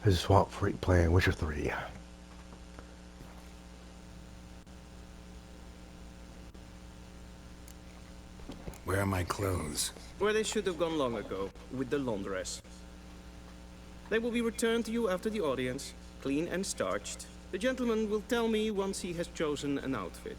As a swamp freak playing Witcher 3. Where are my clothes? Where they should have gone long ago, with the laundress. They will be returned to you after the audience, clean and starched. The gentleman will tell me once he has chosen an outfit.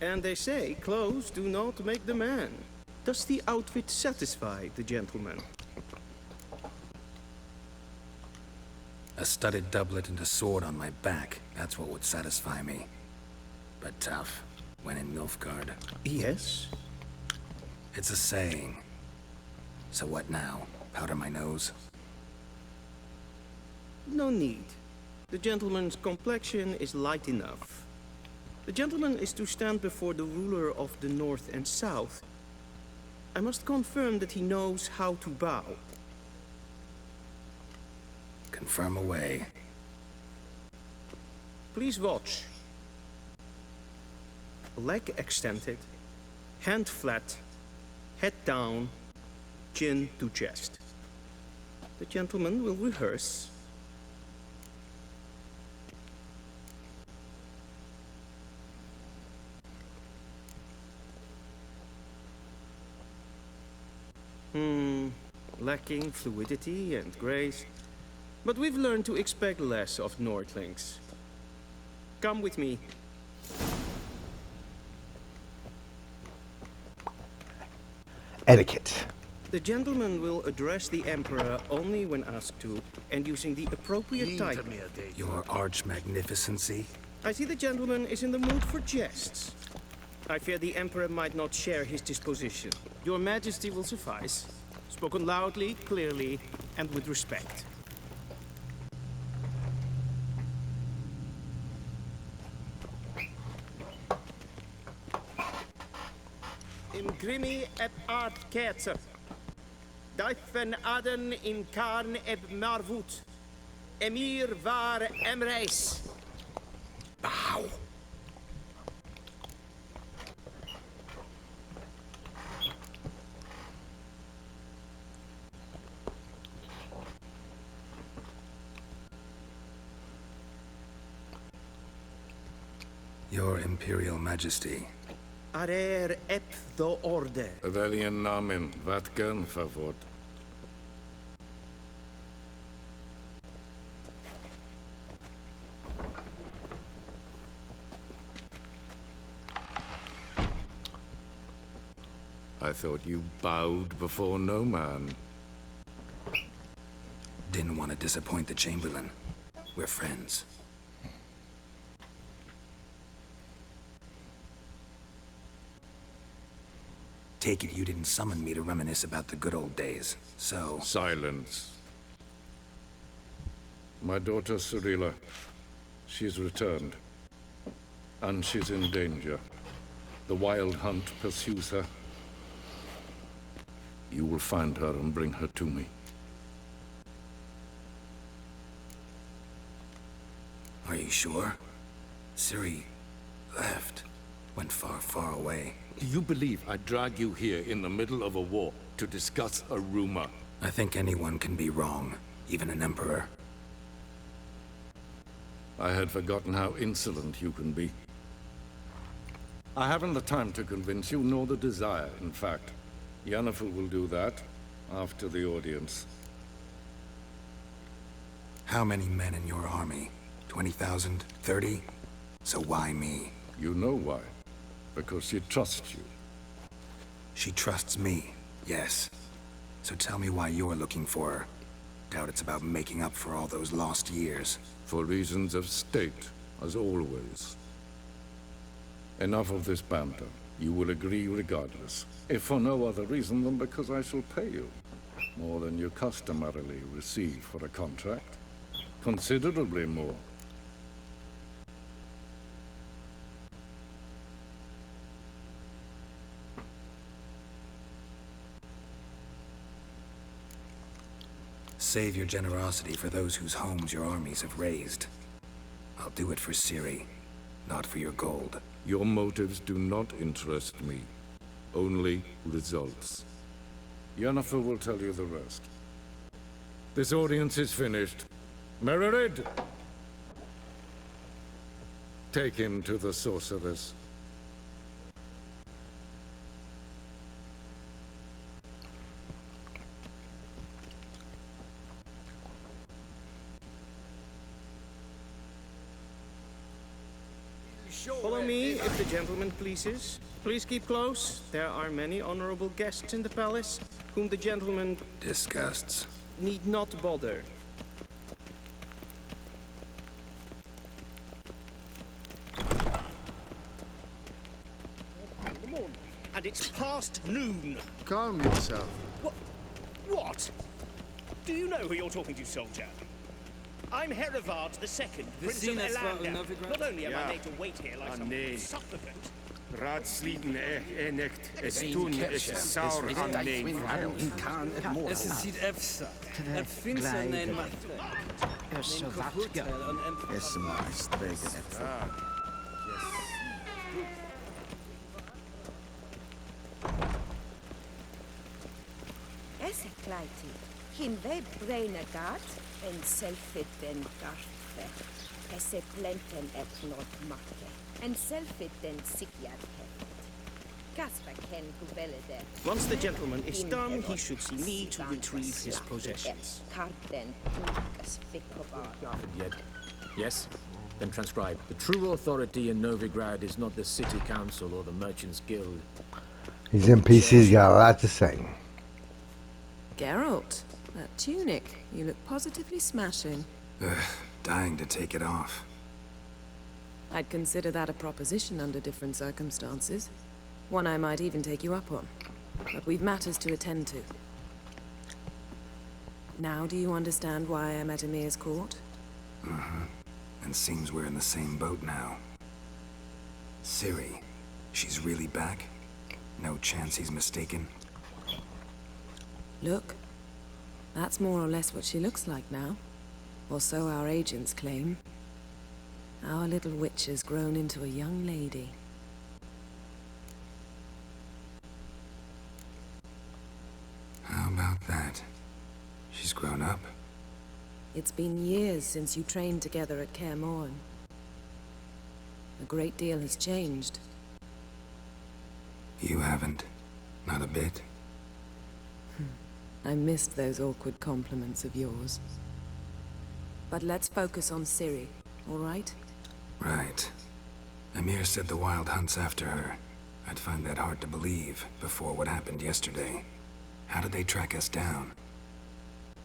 And they say clothes do not make the man. Does the outfit satisfy the gentleman? A studded doublet and a sword on my back. That's what would satisfy me. But tough, when in Nilfgaard. Yes. It's a saying. So what now? Powder my nose? No need. The gentleman's complexion is light enough. The gentleman is to stand before the ruler of the North and South. I must confirm that he knows how to bow. Confirm away. Please watch. Leg extended, hand flat, head down, chin to chest. The gentleman will rehearse. Lacking fluidity and grace. But we've learned to expect less of Nordlings. Come with me. Etiquette. The gentleman will address the Emperor only when asked to, and using the appropriate title. Your arch-magnificency? I see the gentleman is in the mood for jests. I fear the Emperor might not share his disposition. Your Majesty will suffice. Spoken loudly, clearly, and with respect. In grimi et art ketzer. Dijfen aden in karn eb marvoet. Emir var emreis. Bow! Your Imperial Majesty. Arer ep the orde. Veljen namen, vatkan favort. I thought you bowed before no man. Didn't want to disappoint the Chamberlain. We're friends. Take it you didn't summon me to reminisce about the good old days, so... Silence. My daughter Cirilla, she's returned. And she's in danger. The Wild Hunt pursues her. You will find her and bring her to me. Are you sure? Ciri left. Went far, far away. Do you believe I'd drag you here in the middle of a war to discuss a rumor? I think anyone can be wrong, even an emperor. I had forgotten how insolent you can be. I haven't the time to convince you, nor the desire, in fact. Yennefer will do that after the audience. How many men in your army? 20,000? 30? So why me? You know why. Because she trusts you. She trusts me, yes. So tell me why you're looking for her. Doubt it's about making up for all those lost years. For reasons of state. as always. Enough of this banter. You will agree regardless, if for no other reason than because I shall pay you more than you customarily receive for a contract. Considerably more. Save your generosity for those whose homes your armies have razed. I'll do it for Ciri, not for your gold. Your motives do not interest me. Only results. Yennefer will tell you the rest. This audience is finished. Mererid! Take him to the sorceress. Follow me, if the gentleman pleases. Please keep close. There are many honorable guests in the palace, whom the gentleman Disgusts. need not bother. And it's past noon. Calm yourself. What? Do you know who you're talking to, soldier? I'm Herivard II, Prince of Elanda. Not only am I made to wait here like some supplicant. Raadsleden echt es tun es saur aannemen. Es is ziet efsa. Het vindt zijn neem maar. Es maar spreken het. Esse kleiti, hin we braine gat, en selfit den garfe. Esse plenten et not makke, en selfit den sikjad heft. Kasper ken gubelle der. Once the gentleman is done, he should see me to retrieve his possessions. Karten tukas fikkobar. Yet. Yes? Then transcribe. The true authority in Novigrad is not the city council or the merchants guild. These NPCs got a lot to say. Geralt, that tunic, you look positively smashing. Dying to take it off. I'd consider that a proposition under different circumstances. One I might even take you up on. But we've matters to attend to. Now do you understand why I'm at Emir's court? And seems we're in the same boat now. Ciri, she's really back? No chance he's mistaken? Look, that's more or less what she looks like now. Or so our agents claim. Our little witch has grown into a young lady. How about that? She's grown up? It's been years since you trained together at Kaer Morhen. A great deal has changed. You haven't? Not a bit? I missed those awkward compliments of yours. But let's focus on Ciri, all right? Right. Emir said the Wild Hunt's after her. I'd find that hard to believe before what happened yesterday. How did they track us down?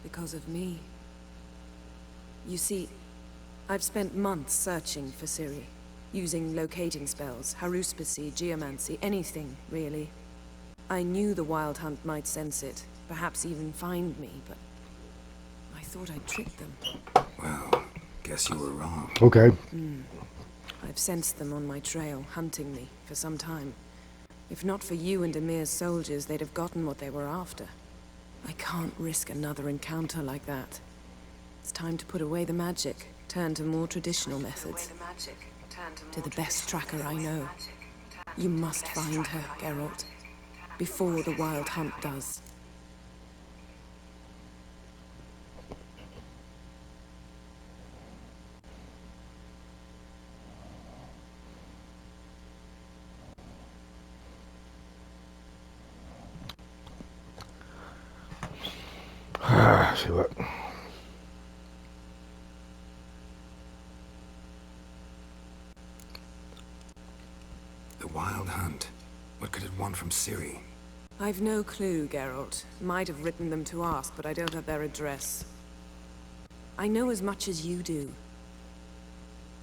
Because of me. You see, I've spent months searching for Ciri, using locating spells, haruspicy, geomancy, anything, really. I knew the Wild Hunt might sense it, perhaps even find me, but I thought I'd tricked them. Well, guess you were wrong. Okay. I've sensed them on my trail, hunting me, for some time. If not for you and Emir's soldiers, they'd have gotten what they were after. I can't risk another encounter like that. It's time to put away the magic, turn to more traditional methods. To the best tracker I know. You must find her, Geralt, before the Wild Hunt does. See what? The Wild Hunt. What could it want from Ciri? I've no clue, Geralt. Might have written them to ask, but I don't have their address. I know as much as you do.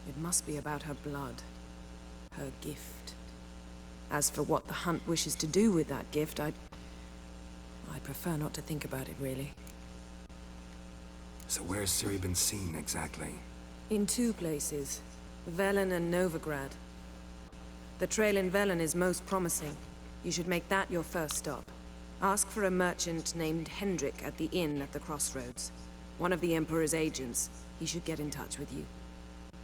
It must be about her blood. Her gift. As for what the Hunt wishes to do with that gift, I prefer not to think about it, really. So where's Ciri been seen, exactly? In 2 places. Velen and Novigrad. The trail in Velen is most promising. You should make that your first stop. Ask for a merchant named Hendrik at the inn at the crossroads. One of the Emperor's agents. He should get in touch with you.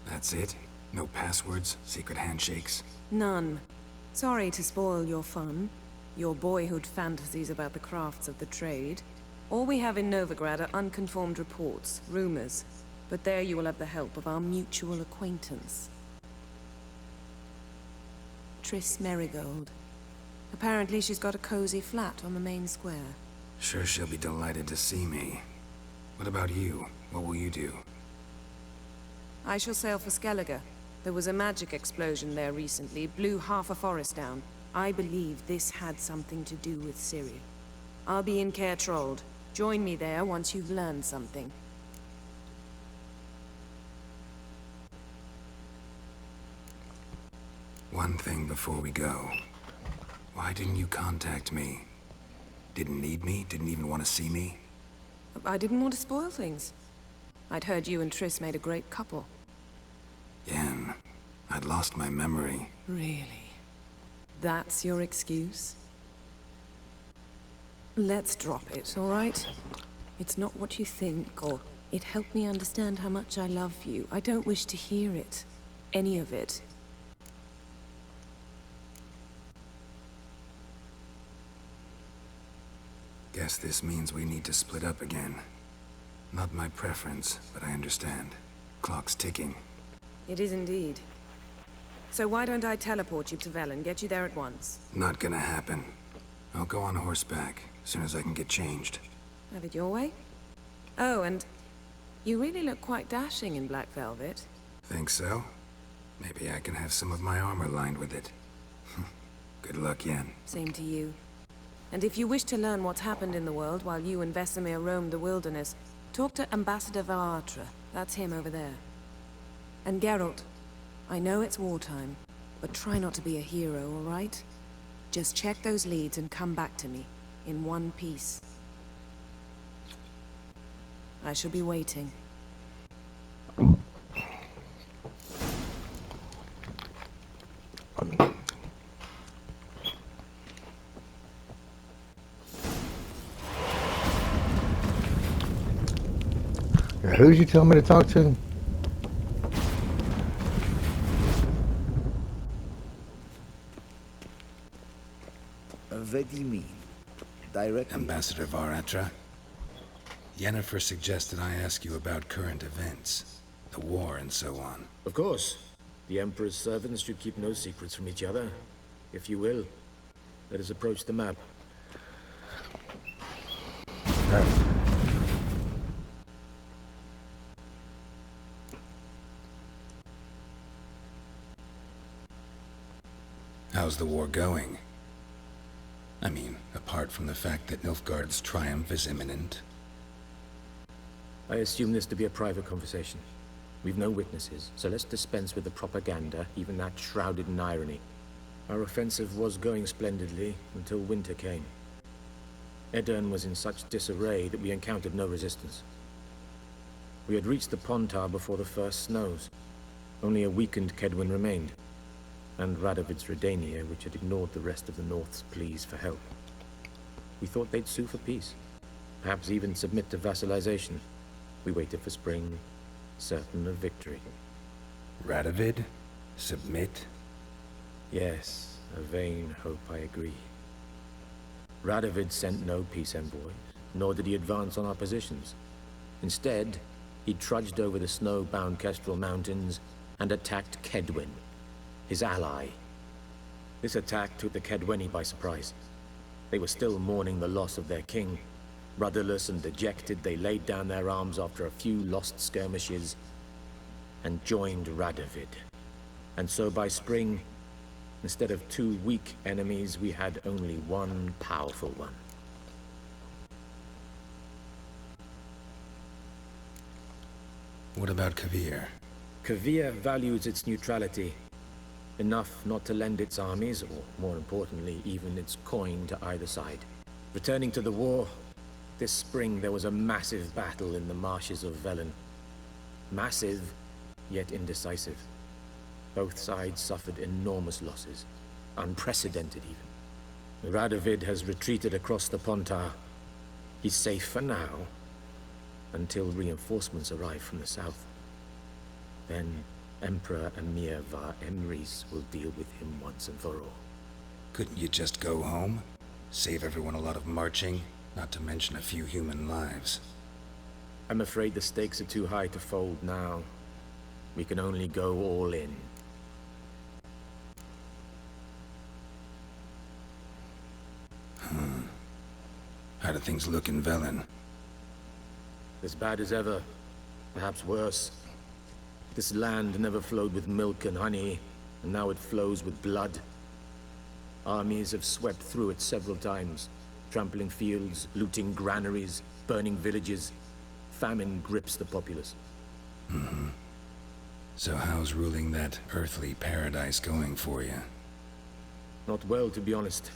That's it? No passwords? Secret handshakes? None. Sorry to spoil your fun. Your boyhood fantasies about the crafts of the trade. All we have in Novigrad are unconformed reports, rumors. But there you will have the help of our mutual acquaintance. Triss Merigold. Apparently she's got a cozy flat on the main square. Sure she'll be delighted to see me. What about you? What will you do? I shall sail for Skellige. There was a magic explosion there recently, blew half a forest down. I believe this had something to do with Ciri. I'll be in Caer Trold. Join me there once you've learned something. One thing before we go. Why didn't you contact me? Didn't need me? Didn't even want to see me? I didn't want to spoil things. I'd heard you and Triss made a great couple. Yen, I'd lost my memory. Really? That's your excuse? Let's drop it, all right? It's not what you think, or it helped me understand how much I love you. I don't wish to hear it. Any of it. Guess this means we need to split up again. Not my preference, but I understand. Clock's ticking. It is indeed. So why don't I teleport you to Velen, get you there at once? Not gonna happen. I'll go on horseback, as soon as I can get changed. Have it your way? Oh, and you really look quite dashing in black velvet. Think so? Maybe I can have some of my armor lined with it. Good luck, Yen. Same to you. And if you wish to learn what's happened in the world while you and Vesemir roamed the wilderness, talk to Ambassador Varatra. That's him over there. And Geralt, I know it's wartime, but try not to be a hero, all right? Just check those leads and come back to me, in one piece. I shall be waiting. Who'd you tell me to talk to? What do you mean? Directly? Ambassador Varatra? Yennefer suggested I ask you about current events. The war and so on. Of course. The Emperor's servants should keep no secrets from each other. If you will, let us approach the map. How's the war going? I mean, apart from the fact that Nilfgaard's triumph is imminent. I assume this to be a private conversation. We've no witnesses, so let's dispense with the propaganda, even that shrouded in irony. Our offensive was going splendidly until winter came. Edirn was in such disarray that we encountered no resistance. We had reached the Pontar before the first snows. Only a weakened Kedwin remained, and Radovid's Redania, which had ignored the rest of the North's pleas for help. We thought they'd sue for peace, perhaps even submit to vassalization. We waited for spring, certain of victory. Radovid? Submit? Yes, a vain hope, I agree. Radovid sent no peace envoys, nor did he advance on our positions. Instead, he trudged over the snow-bound Kestrel Mountains and attacked Kedwin, his ally. This attack took the Kedweni by surprise. They were still mourning the loss of their king. Rudderless and dejected, they laid down their arms after a few lost skirmishes and joined Radovid. And so by spring, instead of 2 weak enemies, we had only one powerful one. What about Kavir? Kavir values its neutrality, enough not to lend its armies, or more importantly, even its coin to either side. Returning to the war, this spring there was a massive battle in the marshes of Velen. Massive, yet indecisive. Both sides suffered enormous losses, unprecedented even. Radovid has retreated across the Pontar. He's safe for now, until reinforcements arrive from the south. Then Emperor Emir var Emrys will deal with him once and for all. Couldn't you just go home? Save everyone a lot of marching, not to mention a few human lives. I'm afraid the stakes are too high to fold now. We can only go all in. How do things look in Velen? As bad as ever, perhaps worse. This land never flowed with milk and honey, and now it flows with blood. Armies have swept through it several times, trampling fields, looting granaries, burning villages. Famine grips the populace. So how's ruling that earthly paradise going for you? Not well, to be honest.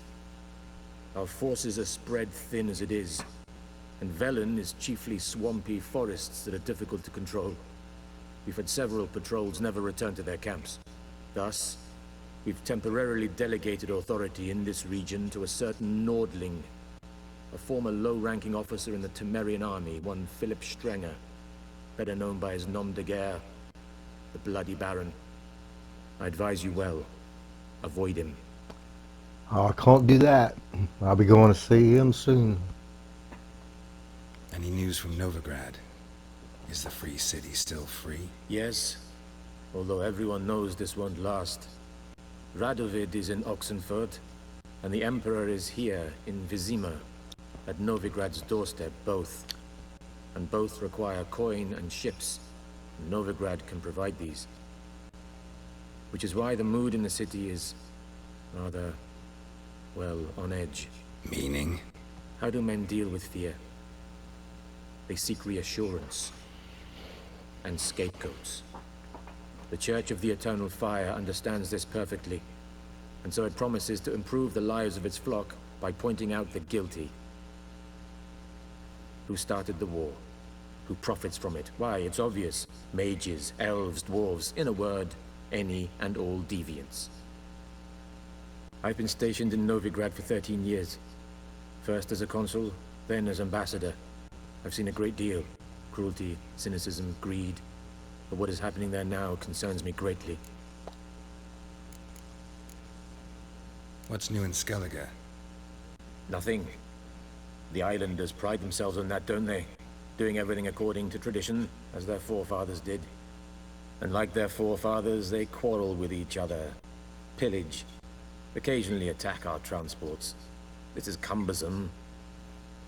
Our forces are spread thin as it is, and Velen is chiefly swampy forests that are difficult to control. We've had several patrols never return to their camps. Thus, we've temporarily delegated authority in this region to a certain Nordling, a former low-ranking officer in the Temerian army, one Philip Strenger, better known by his nom de guerre, the Bloody Baron. I advise you well. Avoid him. Oh, I can't do that. I'll be going to see him soon. Any news from Novigrad? Is the free city still free? Yes, although everyone knows this won't last. Radovid is in Oxenfurt, and the Emperor is here in Vizima, at Novigrad's doorstep, both. And both require coin and ships. Novigrad can provide these. Which is why the mood in the city is rather, well, on edge. Meaning? How do men deal with fear? They seek reassurance and scapegoats. The Church of the Eternal Fire understands this perfectly, and so it promises to improve the lives of its flock by pointing out the guilty. Who started the war? Who profits from it? Why, it's obvious. Mages, elves, dwarves, in a word, any and all deviants. I've been stationed in Novigrad for 13 years. First as a consul, then as ambassador. I've seen a great deal. Cruelty, cynicism, greed. But what is happening there now concerns me greatly. What's new in Skellige? Nothing. The islanders pride themselves on that, don't they? Doing everything according to tradition, as their forefathers did. And like their forefathers, they quarrel with each other. Pillage. Occasionally attack our transports. This is cumbersome,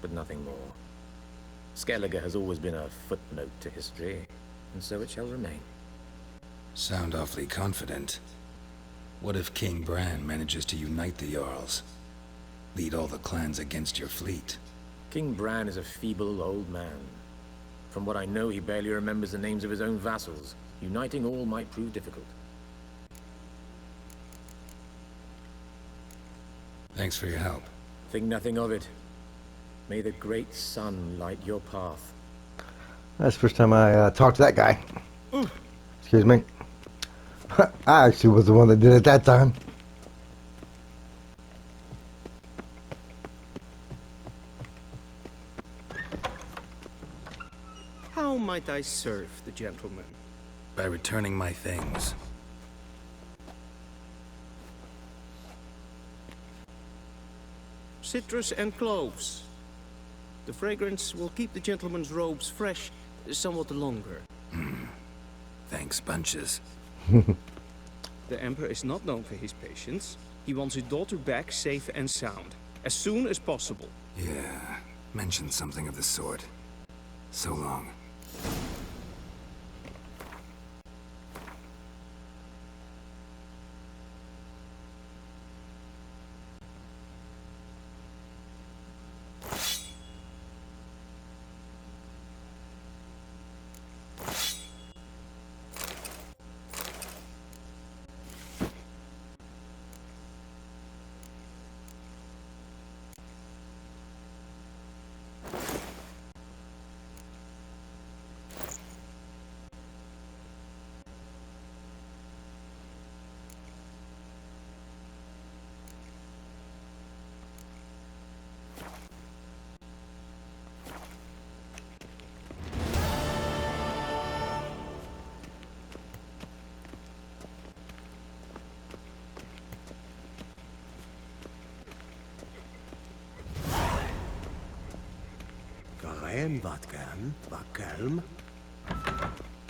but nothing more. Skellige has always been a footnote to history, and so it shall remain. Sound awfully confident. What if King Bran manages to unite the Jarls? Lead all the clans against your fleet? King Bran is a feeble old man. From what I know, he barely remembers the names of his own vassals. Uniting all might prove difficult. Thanks for your help. Think nothing of it. May the great sun light your path. That's the first time I talked to that guy. Excuse me. I actually was the one that did it that time. How might I serve the gentleman? By returning my things. Citrus and cloves. The fragrance will keep the gentleman's robes fresh somewhat longer. Thanks, bunches. The Emperor is not known for his patience. He wants his daughter back safe and sound, as soon as possible. Yeah, mentioned something of the sort. So long.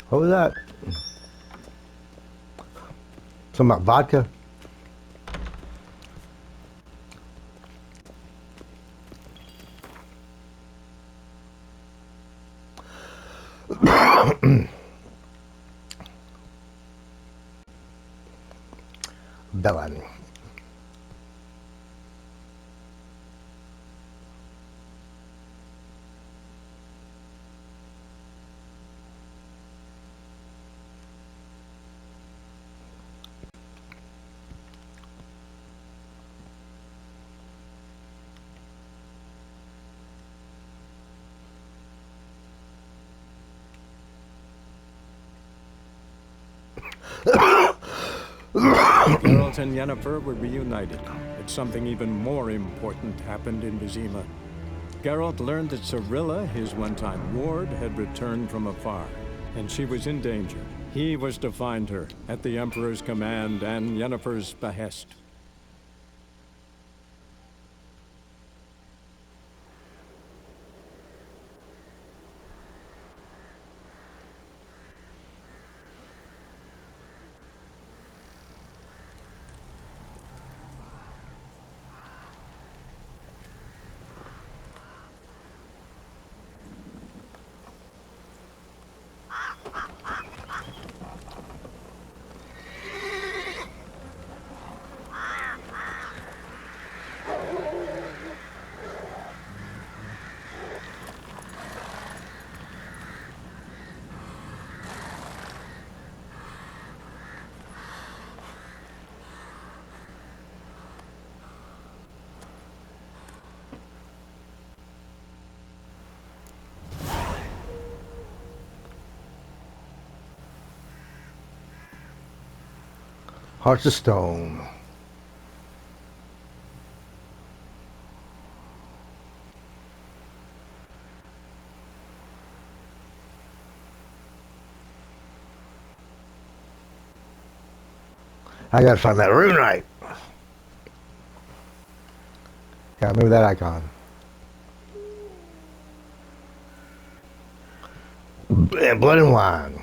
What was that? Something about vodka? Bellani. Geralt and Yennefer were reunited, but something even more important happened in Vizima. Geralt learned that Cirilla, his one-time ward, had returned from afar, and she was in danger. He was to find her, at the Emperor's command and Yennefer's behest. Hearts of Stone. I gotta find that rune right. Yeah, remember that icon. And blood and wine.